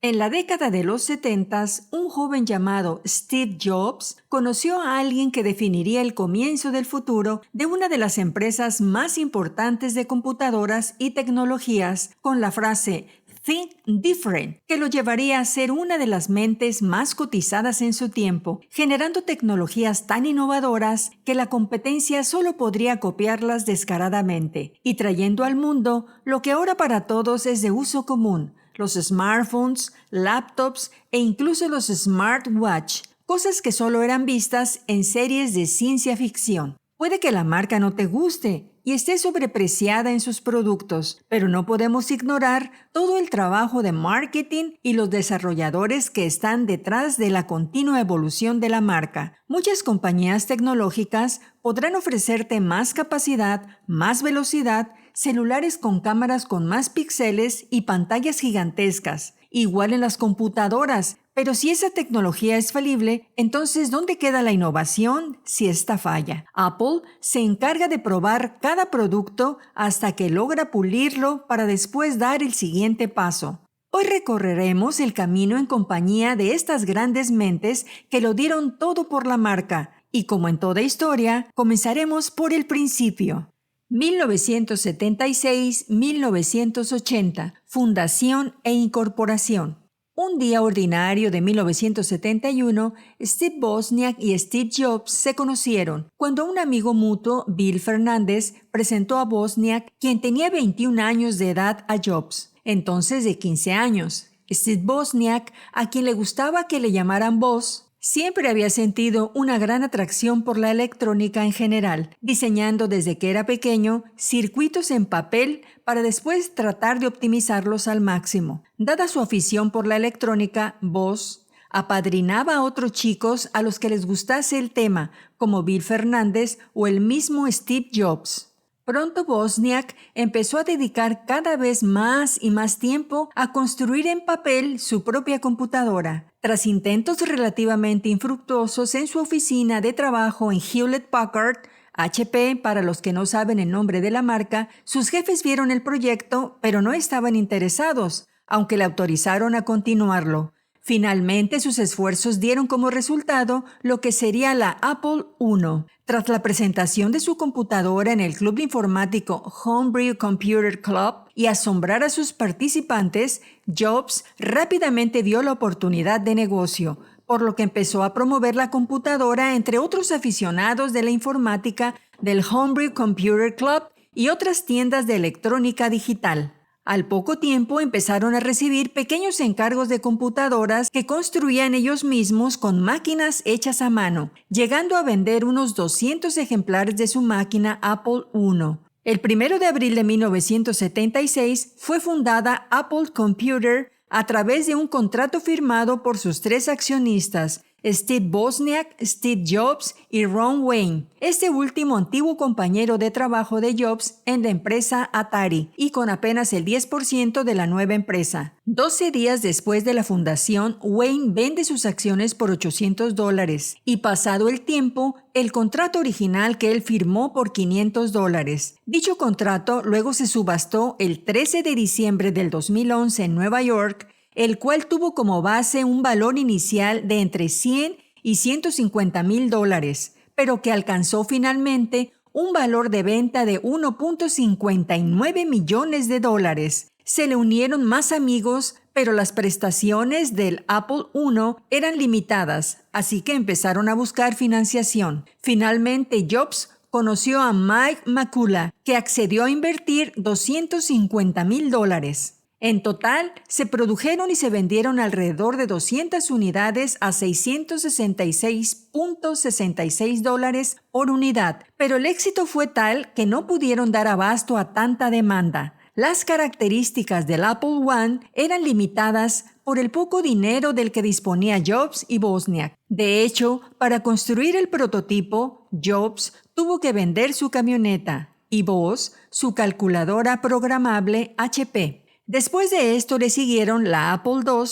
En la década de los 70, un joven llamado Steve Jobs conoció a alguien que definiría el comienzo del futuro de una de las empresas más importantes de computadoras y tecnologías con la frase Think Different, que lo llevaría a ser una de las mentes más cotizadas en su tiempo, generando tecnologías tan innovadoras que la competencia solo podría copiarlas descaradamente, y trayendo al mundo lo que ahora para todos es de uso común: los smartphones, laptops e incluso los smartwatch, cosas que solo eran vistas en series de ciencia ficción. Puede que la marca no te guste y esté sobrepreciada en sus productos, pero no podemos ignorar todo el trabajo de marketing y los desarrolladores que están detrás de la continua evolución de la marca. Muchas compañías tecnológicas podrán ofrecerte más capacidad, más velocidad, celulares con cámaras con más píxeles y pantallas gigantescas, igual en las computadoras. Pero si esa tecnología es falible, entonces ¿dónde queda la innovación si esta falla? Apple se encarga de probar cada producto hasta que logra pulirlo para después dar el siguiente paso. Hoy recorreremos el camino en compañía de estas grandes mentes que lo dieron todo por la marca. Y como en toda historia, comenzaremos por el principio. 1976-1980, fundación e incorporación. Un día ordinario de 1971, Steve Wozniak y Steve Jobs se conocieron cuando un amigo mutuo, Bill Fernández, presentó a Wozniak, quien tenía 21 años de edad, a Jobs, entonces de 15 años. Steve Wozniak, a quien le gustaba que le llamaran Woz, siempre había sentido una gran atracción por la electrónica en general, diseñando desde que era pequeño circuitos en papel para después tratar de optimizarlos al máximo. Dada su afición por la electrónica, Woz apadrinaba a otros chicos a los que les gustase el tema, como Bill Fernández o el mismo Steve Jobs. Pronto Wozniak empezó a dedicar cada vez más y más tiempo a construir en papel su propia computadora. Tras intentos relativamente infructuosos en su oficina de trabajo en Hewlett Packard, HP, para los que no saben el nombre de la marca, sus jefes vieron el proyecto, pero no estaban interesados, aunque le autorizaron a continuarlo. Finalmente, sus esfuerzos dieron como resultado lo que sería la Apple I. Tras la presentación de su computadora en el club informático Homebrew Computer Club y asombrar a sus participantes, Jobs rápidamente vio la oportunidad de negocio, por lo que empezó a promover la computadora entre otros aficionados de la informática del Homebrew Computer Club y otras tiendas de electrónica digital. Al poco tiempo empezaron a recibir pequeños encargos de computadoras que construían ellos mismos con máquinas hechas a mano, llegando a vender unos 200 ejemplares de su máquina Apple I. El 1 de abril de 1976 fue fundada Apple Computer a través de un contrato firmado por sus 3 accionistas, Steve Wozniak, Steve Jobs y Ron Wayne, este último antiguo compañero de trabajo de Jobs en la empresa Atari y con apenas el 10% de la nueva empresa. 12 días después de la fundación, Wayne vende sus acciones por $800 y pasado el tiempo, el contrato original que él firmó por $500. Dicho contrato luego se subastó el 13 de diciembre del 2011 en Nueva York, el cual tuvo como base un valor inicial de entre $100 y $150,000, pero que alcanzó finalmente un valor de venta de $1.59 millones. Se le unieron más amigos, pero las prestaciones del Apple I eran limitadas, así que empezaron a buscar financiación. Finalmente, Jobs conoció a Mike McCullough, que accedió a invertir $250,000. En total, se produjeron y se vendieron alrededor de 200 unidades a $666.66 por unidad, pero el éxito fue tal que no pudieron dar abasto a tanta demanda. Las características del Apple I eran limitadas por el poco dinero del que disponía Jobs y Wozniak. De hecho, para construir el prototipo, Jobs tuvo que vender su camioneta y Woz su calculadora programable HP. Después de esto le siguieron la Apple II,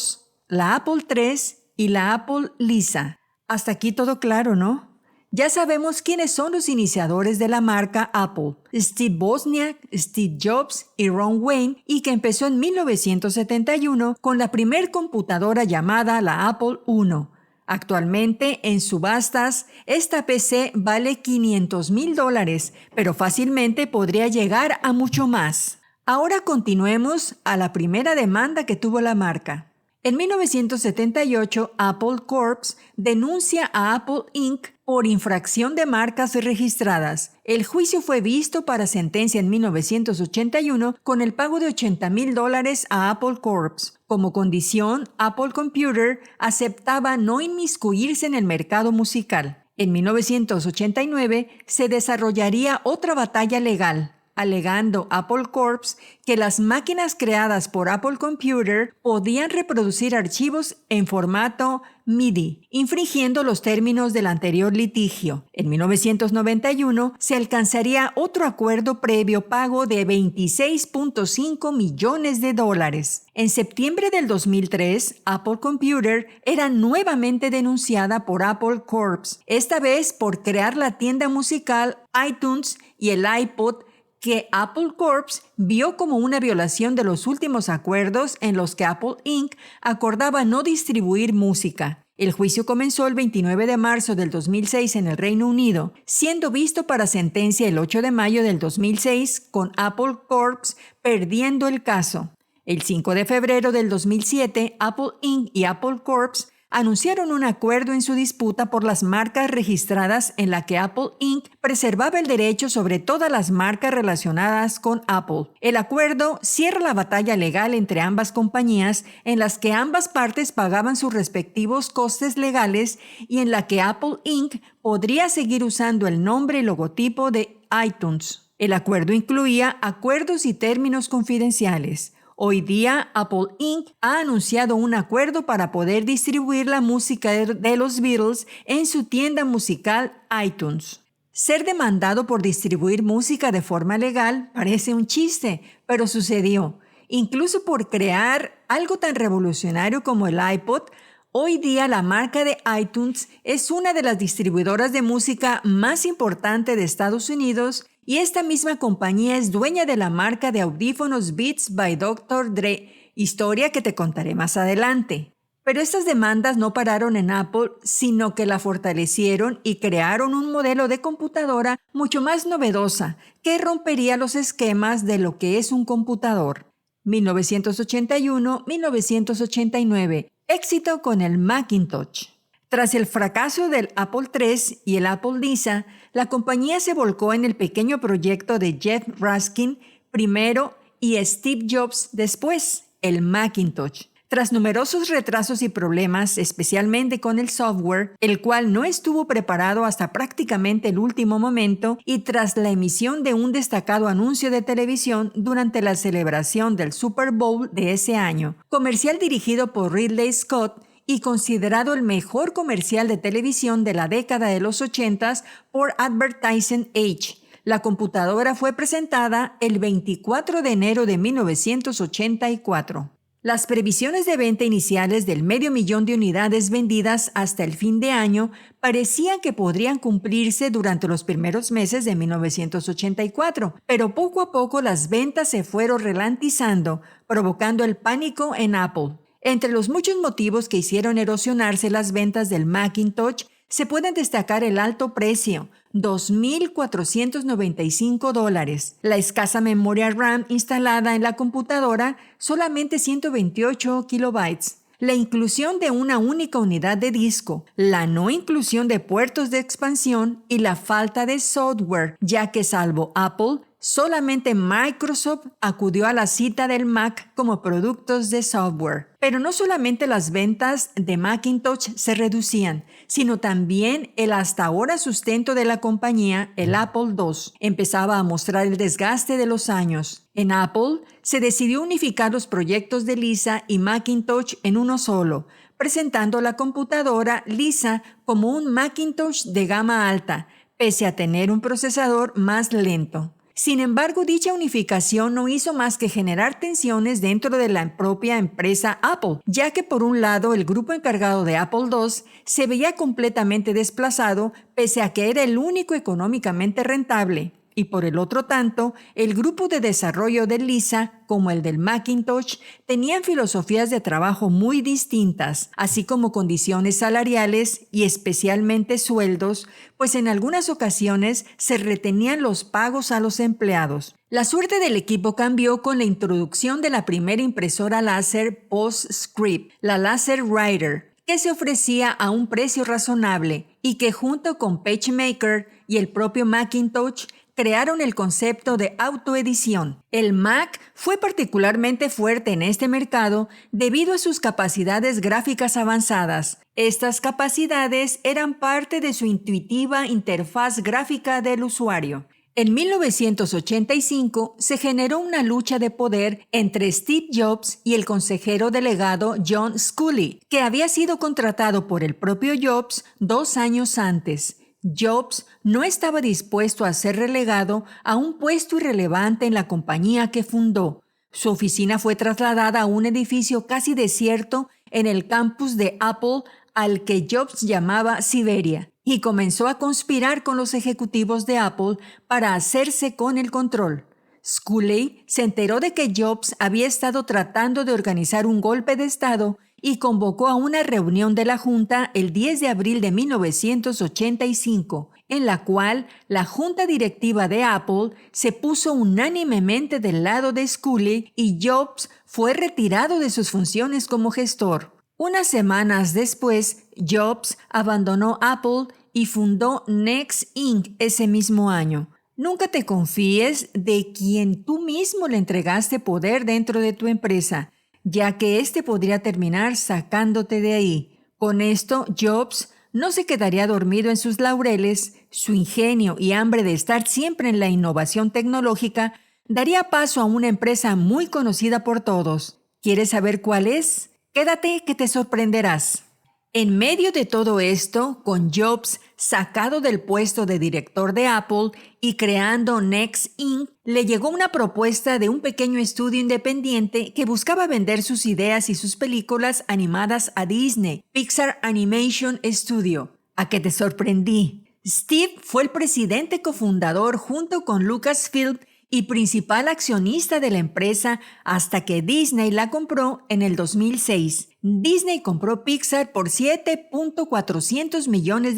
la Apple III y la Apple Lisa. Hasta aquí todo claro, ¿no? Ya sabemos quiénes son los iniciadores de la marca Apple: Steve Wozniak, Steve Jobs y Ron Wayne, y que empezó en 1971 con la primer computadora llamada la Apple I. Actualmente, en subastas, esta PC vale $500,000, pero fácilmente podría llegar a mucho más. Ahora continuemos a la primera demanda que tuvo la marca. En 1978, Apple Corp. Denuncia a Apple Inc. por infracción de marcas registradas. El juicio fue visto para sentencia en 1981 con el pago de $80,000 a Apple Corp. Como condición, Apple Computer aceptaba no inmiscuirse en el mercado musical. En 1989 se desarrollaría otra batalla legal, alegando Apple Corp. Que las máquinas creadas por Apple Computer podían reproducir archivos en formato MIDI, infringiendo los términos del anterior litigio. En 1991 se alcanzaría otro acuerdo previo pago de $26.5 millones. En septiembre del 2003, Apple Computer era nuevamente denunciada por Apple Corp., esta vez por crear la tienda musical iTunes y el iPod, que Apple Corp. Vio como una violación de los últimos acuerdos en los que Apple Inc. acordaba no distribuir música. El juicio comenzó el 29 de marzo del 2006 en el Reino Unido, siendo visto para sentencia el 8 de mayo del 2006, con Apple Corp. Perdiendo el caso. El 5 de febrero del 2007, Apple Inc. y Apple Corp. Anunciaron un acuerdo en su disputa por las marcas registradas, en la que Apple Inc. preservaba el derecho sobre todas las marcas relacionadas con Apple. El acuerdo cierra la batalla legal entre ambas compañías, en las que ambas partes pagaban sus respectivos costes legales y en la que Apple Inc. podría seguir usando el nombre y logotipo de iTunes. El acuerdo incluía acuerdos y términos confidenciales. Hoy día, Apple Inc. ha anunciado un acuerdo para poder distribuir la música de los Beatles en su tienda musical iTunes. Ser demandado por distribuir música de forma legal parece un chiste, pero sucedió. Incluso por crear algo tan revolucionario como el iPod, hoy día la marca de iTunes es una de las distribuidoras de música más importante de Estados Unidos, y esta misma compañía es dueña de la marca de audífonos Beats by Dr. Dre, historia que te contaré más adelante. Pero estas demandas no pararon en Apple, sino que la fortalecieron y crearon un modelo de computadora mucho más novedosa, que rompería los esquemas de lo que es un computador. 1981-1989, éxito con el Macintosh. Tras el fracaso del Apple III y el Apple Lisa, la compañía se volcó en el pequeño proyecto de Jeff Raskin primero y Steve Jobs después, el Macintosh. Tras numerosos retrasos y problemas, especialmente con el software, el cual no estuvo preparado hasta prácticamente el último momento, y tras la emisión de un destacado anuncio de televisión durante la celebración del Super Bowl de ese año, comercial dirigido por Ridley Scott, y considerado el mejor comercial de televisión de la década de los 80 por Advertising Age. La computadora fue presentada el 24 de enero de 1984. Las previsiones de venta iniciales del 500,000 de unidades vendidas hasta el fin de año parecían que podrían cumplirse durante los primeros meses de 1984, pero poco a poco las ventas se fueron ralentizando, provocando el pánico en Apple. Entre los muchos motivos que hicieron erosionarse las ventas del Macintosh, se pueden destacar el alto precio, $2,495, la escasa memoria RAM instalada en la computadora, solamente 128 kilobytes, la inclusión de una única unidad de disco, la no inclusión de puertos de expansión y la falta de software, ya que salvo Apple, solamente Microsoft acudió a la cita del Mac como productos de software. Pero no solamente las ventas de Macintosh se reducían, sino también el hasta ahora sustento de la compañía, el Apple II, empezaba a mostrar el desgaste de los años. En Apple se decidió unificar los proyectos de Lisa y Macintosh en uno solo, presentando la computadora Lisa como un Macintosh de gama alta, pese a tener un procesador más lento. Sin embargo, dicha unificación no hizo más que generar tensiones dentro de la propia empresa Apple, ya que por un lado el grupo encargado de Apple II se veía completamente desplazado pese a que era el único económicamente rentable. Y por el otro tanto, el grupo de desarrollo de Lisa, como el del Macintosh, tenían filosofías de trabajo muy distintas, así como condiciones salariales y especialmente sueldos, pues en algunas ocasiones se retenían los pagos a los empleados. La suerte del equipo cambió con la introducción de la primera impresora láser PostScript, la LaserWriter, que se ofrecía a un precio razonable y que junto con PageMaker y el propio Macintosh crearon el concepto de autoedición. El Mac fue particularmente fuerte en este mercado debido a sus capacidades gráficas avanzadas. Estas capacidades eran parte de su intuitiva interfaz gráfica del usuario. En 1985 se generó una lucha de poder entre Steve Jobs y el consejero delegado John Sculley, que había sido contratado por el propio Jobs 2 años antes. Jobs no estaba dispuesto a ser relegado a un puesto irrelevante en la compañía que fundó. Su oficina fue trasladada a un edificio casi desierto en el campus de Apple al que Jobs llamaba Siberia, y comenzó a conspirar con los ejecutivos de Apple para hacerse con el control. Sculley se enteró de que Jobs había estado tratando de organizar un golpe de Estado y convocó a una reunión de la Junta el 10 de abril de 1985, en la cual la Junta Directiva de Apple se puso unánimemente del lado de Sculley y Jobs fue retirado de sus funciones como gestor. Unas semanas después, Jobs abandonó Apple y fundó Next Inc. ese mismo año. Nunca te confíes de quien tú mismo le entregaste poder dentro de tu empresa, ya que este podría terminar sacándote de ahí. Con esto, Jobs no se quedaría dormido en sus laureles. Su ingenio y hambre de estar siempre en la innovación tecnológica daría paso a una empresa muy conocida por todos. ¿Quieres saber cuál es? Quédate que te sorprenderás. En medio de todo esto, con Jobs sacado del puesto de director de Apple y creando Next Inc., le llegó una propuesta de un pequeño estudio independiente que buscaba vender sus ideas y sus películas animadas a Disney, Pixar Animation Studio. ¿A qué te sorprendí? Steve fue el presidente cofundador junto con Lucasfilm y principal accionista de la empresa hasta que Disney la compró en el 2006. Disney compró Pixar por $7.4 millones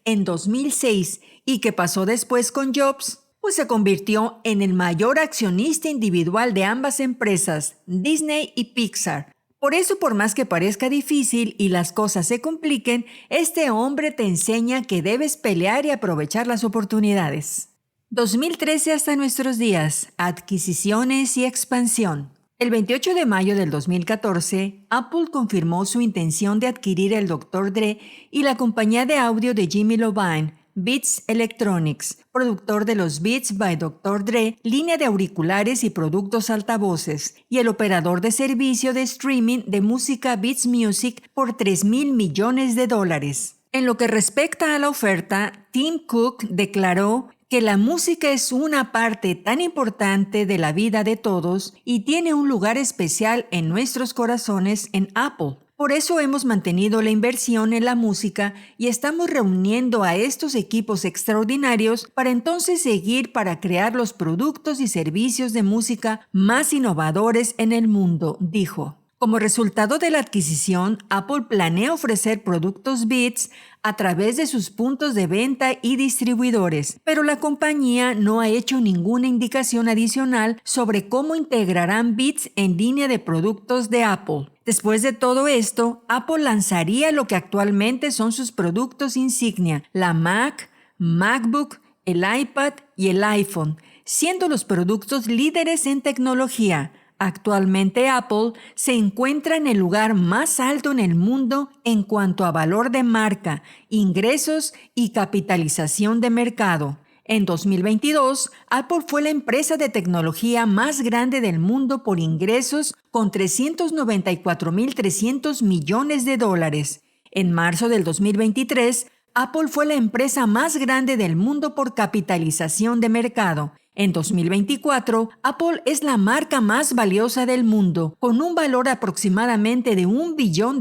en 2006. ¿Y qué pasó después con Jobs? Pues se convirtió en el mayor accionista individual de ambas empresas, Disney y Pixar. Por eso, por más que parezca difícil y las cosas se compliquen, este hombre te enseña que debes pelear y aprovechar las oportunidades. 2013 hasta nuestros días, adquisiciones y expansión. El 28 de mayo del 2014, Apple confirmó su intención de adquirir el Dr. Dre y la compañía de audio de Jimmy Iovine, Beats Electronics, productor de los Beats by Dr. Dre, línea de auriculares y productos altavoces, y el operador de servicio de streaming de música Beats Music por $3,000 millones. En lo que respecta a la oferta, Tim Cook declaró que la música es una parte tan importante de la vida de todos y tiene un lugar especial en nuestros corazones en Apple. Por eso hemos mantenido la inversión en la música y estamos reuniendo a estos equipos extraordinarios para entonces seguir para crear los productos y servicios de música más innovadores en el mundo, dijo. Como resultado de la adquisición, Apple planea ofrecer productos Beats a través de sus puntos de venta y distribuidores, pero la compañía no ha hecho ninguna indicación adicional sobre cómo integrarán Beats en línea de productos de Apple. Después de todo esto, Apple lanzaría lo que actualmente son sus productos insignia, la Mac, MacBook, el iPad y el iPhone, siendo los productos líderes en tecnología. Actualmente Apple se encuentra en el lugar más alto en el mundo en cuanto a valor de marca, ingresos y capitalización de mercado. En 2022, Apple fue la empresa de tecnología más grande del mundo por ingresos con $394,300 millones. En marzo del 2023, Apple fue la empresa más grande del mundo por capitalización de mercado. En 2024, Apple es la marca más valiosa del mundo, con un valor aproximadamente de $1 billón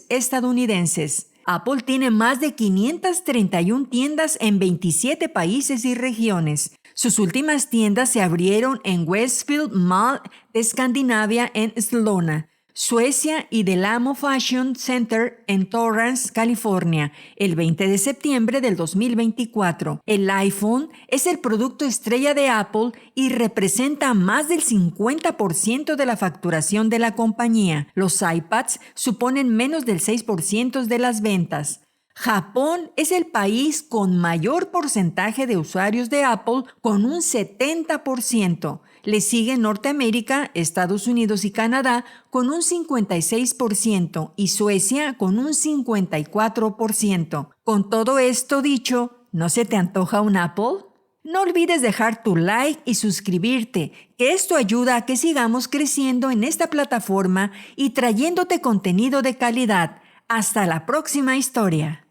estadounidenses. Apple tiene más de 531 tiendas en 27 países y regiones. Sus últimas tiendas se abrieron en Westfield Mall de Escandinavia en Solna, Suecia, y Del Amo Fashion Center en Torrance, California, el 20 de septiembre del 2024. El iPhone es el producto estrella de Apple y representa más del 50% de la facturación de la compañía. Los iPads suponen menos del 6% de las ventas. Japón es el país con mayor porcentaje de usuarios de Apple, con un 70%. Le sigue Norteamérica, Estados Unidos y Canadá con un 56% y Suecia con un 54%. Con todo esto dicho, ¿no se te antoja un Apple? No olvides dejar tu like y suscribirte, que esto ayuda a que sigamos creciendo en esta plataforma y trayéndote contenido de calidad. Hasta la próxima historia.